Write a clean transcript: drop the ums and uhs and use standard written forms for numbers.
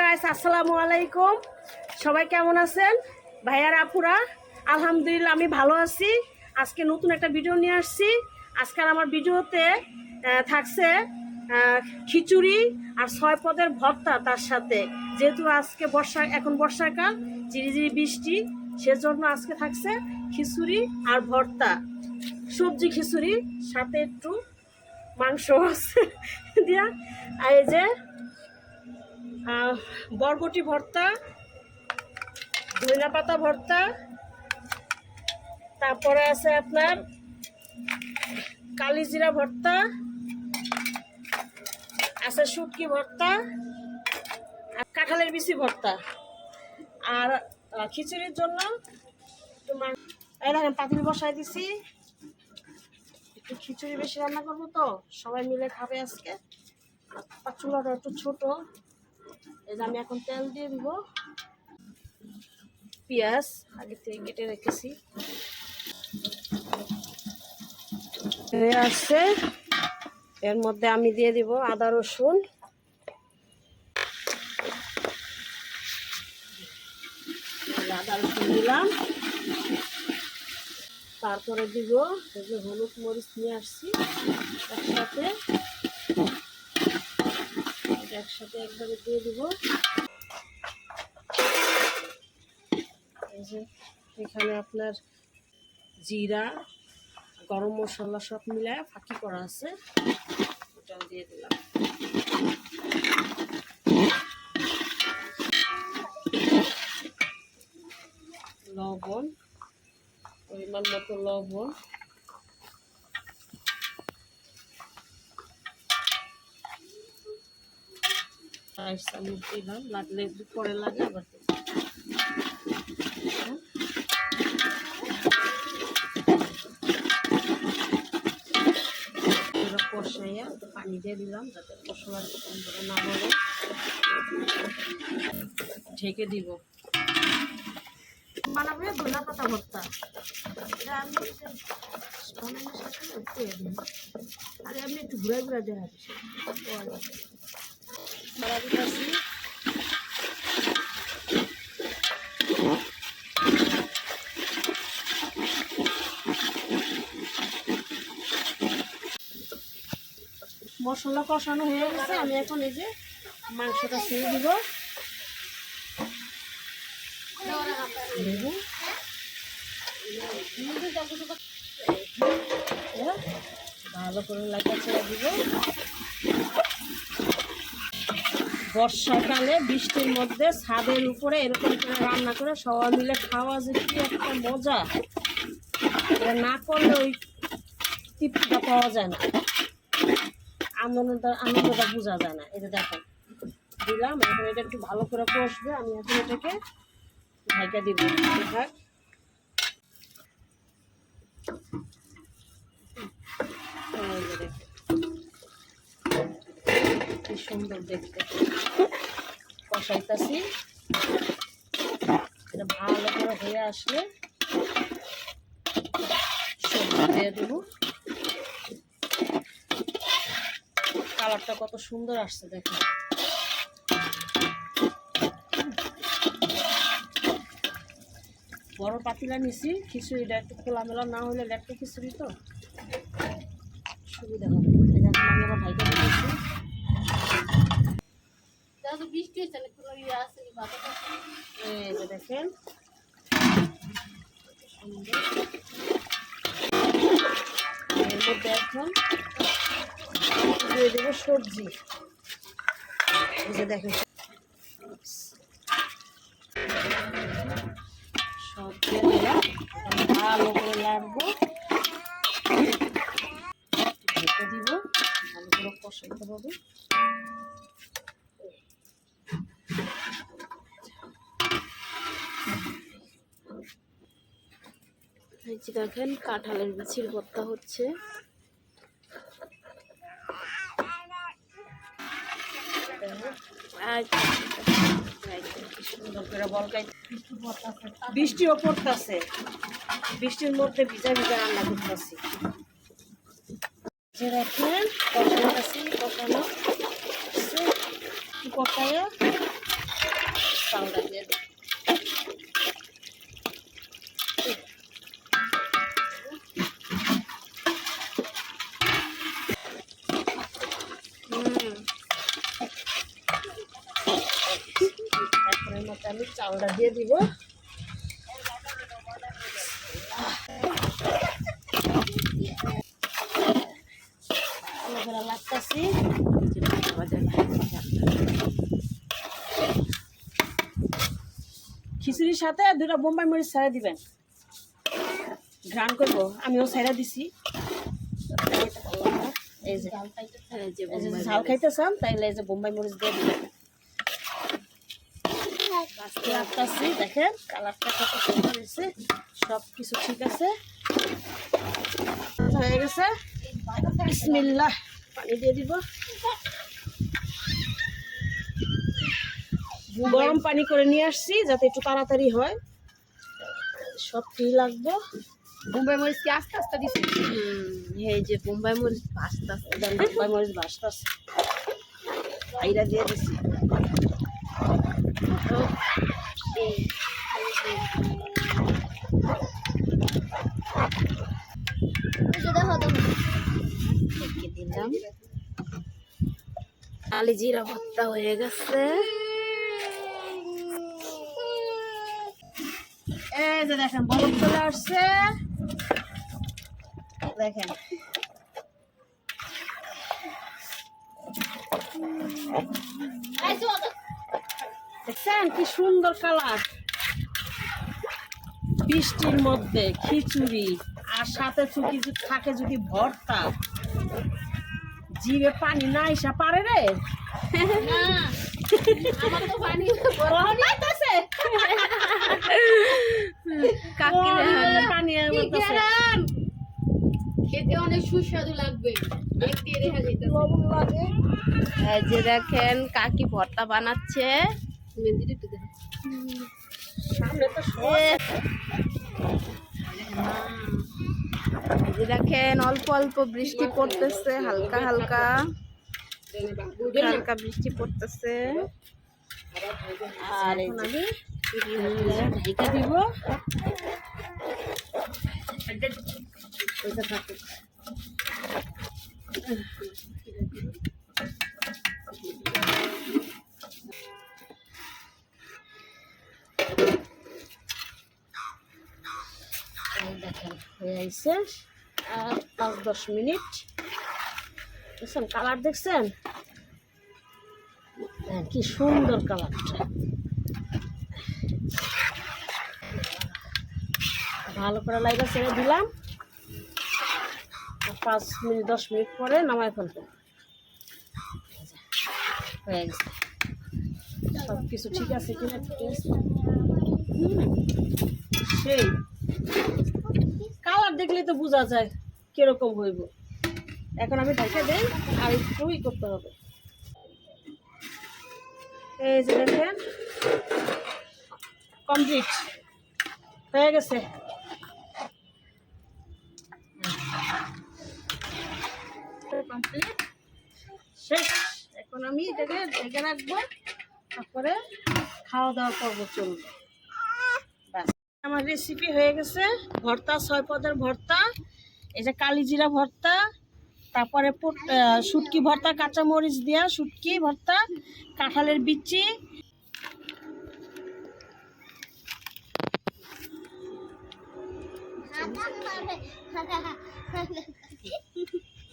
Guys আসসালামু আলাইকুম, সবাই কেমন আছেন ভাইয়ার আপুরা? আলহামদুলিল্লাহ আমি ভালো আছি। আজকে নতুন একটা ভিডিও নিয়ে আসছি। আজকাল আমার ভিডিওতে থাকছে খিচুড়ি আর 6 পদের ভর্তা। তার সাথে যেহেতু আজকে এখন বর্ষাকাল, ঝিরিঝিরি বৃষ্টি, সেজন্য আজকে থাকছে খিচুড়ি আর ভর্তা, সবজি খিচুড়ি, সাথে একটু মাংস আছে দিয়া। আর এই যে বরবটি ভর্তা, ধনিয়া পাতা ভর্তা, তারপরে আছে আপনার কালিজিরা ভর্তা, আছে শুটকি ভর্তা, আর কাঁঠালের বিচি ভর্তা। আর খিচুড়ির জন্য দেখেন পাতিল বসাই দিছি। একটু খিচুড়ি বেশি রান্না করবো তো, সবাই মিলে খাবে আজকে। চুলাটা একটু ছোট, এই যে আমি এখন তেল দিয়ে দিব। পেঁয়াজ আগে থেকে কেটে রেখেছি আসছে, এর মধ্যে আমি দিয়ে দিব আদা রসুন, আদা রসুন দিলাম। তারপরে দিব এই যে হলুদ মরিচ নিয়ে আসছি একসাথে একবারে দিয়ে দিব। এই যে এখানে আপনার জিরা, গরম মশলা সব মিলায় ফাঁকি করা আছে, ওটাও দিয়ে দিলাম। লবণ, পরিমাণ মতো লবণ, চামচ দিলাম, লাগলে পরে লাগে আবার। কষাইয়া পানি দিয়ে দিলাম যাতে মশলার না বলে, ঢেকে দিব। বানাবে ধনিয়া পাতা ভর্তা, এটা আমি আর আমি একটু ঘুরে ঘুরে দেওয়া দিচ্ছি। মশলা কষানো হয়ে গেছে, আমি এখন এই যে মাংসটা ছেড়ে দিব। ভালো করে লাগা ছেড়ে দিব। বর্ষাকালে বৃষ্টির মধ্যে ছাদের উপরে এরকম করে রান্না করে সবাই মিলে খাওয়া যে কি একটা মজা, এটা না করলে ওই তৃপ্তিটা পাওয়া যায় না, আনন্দটা বোঝা যায় না। এটা দেখেন দিলাম, এখন এটা একটু ভালো করে কষবে। আমি এখন এটাকে ঢাকা দিব। কি সুন্দর দেখতে, কষাইতাছি। এটা ভালো করে হয়ে আসলে সবজি দিয়ে দেবো। কালারটা কত সুন্দর আসছে দেখুন। বড় পাতিলা নিছি, খিচুড়িটা একটু খোলামেলা না হলে লেটকা খিচুড়ি তো সুবিধা হবে। আমি আবার ভাইকে দিয়েছি। এই যে দেখেন এর মধ্যে এখন দিয়ে দেবো সবজি। এই যে দেখেন সব দিয়ে দিলাম, ভালো করে লাগবো, ঢেকে দিব, ভালো করে কষাইতে হবে। দেখেন কাঁঠালের বিচির ভর্তা হচ্ছে। বৃষ্টিও পড়তেছে, বৃষ্টির মধ্যে ভিজা ভিজা রান্না করতেছি। দেখেন কষানো কষানো কষাইয়া চালটা দিয়ে দিই। এখন এর মধ্যে আমি চালটা দিয়ে দিব। লাগতেছি খিচুড়ির সাথে 2টা বোম্বাই মরিচ ছাড়া দিবেন, ঘ্রাণ করবো। আমিও ছাড়া দিছি। এই যে ঝাল খাইতে চান তাইলে এই যে বোম্বাই মরিচ দিয়ে দিবেন। লাগতেছি, দেখেন কালারটা কত সুন্দর হয়েছে, সব কিছু ঠিক আছে, হয়ে গেছে। বিসমিল্লাহ, পানি দিয়ে দিব। গরম পানি করে নিয়ে আসছি যাতে একটু তাড়াতাড়ি হয়। সব কি লাগবে? বোম্বাই মরিচ কি আস্তে আস্তে দিছি? এই যে বোম্বাই মরিচ ভাজতে আসতে, বোম্বাই মরিচ ভাজতে আসছে, আইরা দিয়ে দিচ্ছি। দিলাম কালি জিরা ভর্তা হয়ে গেছে। এই যে দেখেন বরফ চলে আসছে, দেখেন দেখছেন কি সুন্দর কালার। বৃষ্টির মধ্যে খিচুড়ি আর সাথে চুকি থাকে যদি ভর্তা, জিভে পানি না এসা পারে রে। আমার তো পানি পাইতেছে পানি খেতে অনেক সুস্বাদু লাগবে। লবণ লাগে। এই যে দেখেন কাকি ভর্তা বানাচ্ছে। সামনে তো এই যে দেখেন অল্প অল্প বৃষ্টি পড়তেছে, হালকা হালকা হালকা বৃষ্টি পড়তেছে। আর এখন আমি ঢেকে দিব। দেখেন হয়ে আইছে, আর 5-10 মিনিট। দেখছেন কালার, দেখছেন কি সুন্দর কালারটা। ভালো করে লাইটা ছেড়ে দিলাম। 5-10 মিনিট পরে নামাই ফেলবো। হয়ে গেছে, সব কিছু ঠিক আছে কিনা, ঠিক আছে। সেই কালার দেখলেই তো বোঝা যায় কিরকম হইব। এখন আমি ঢাকা দেই, আর একটুই করতে হবে। এই যে দেখেন কমপ্লিট হয়ে গেছে। কমপ্লিট শেষ। এখন আমি এটাকে ঢেকে রাখবো, তারপরে খাওয়া দাওয়া করবো, চলবে। ব্যাস আমার রেসিপি হয়ে গেছে। ভর্তা, 6 পদের ভর্তা, এই যে কালিজিরা ভর্তা, তারপরে শুটকি ভর্তা, কাঁচা মরিচ দেওয়া শুটকি ভর্তা, কাঁঠালের বিচি,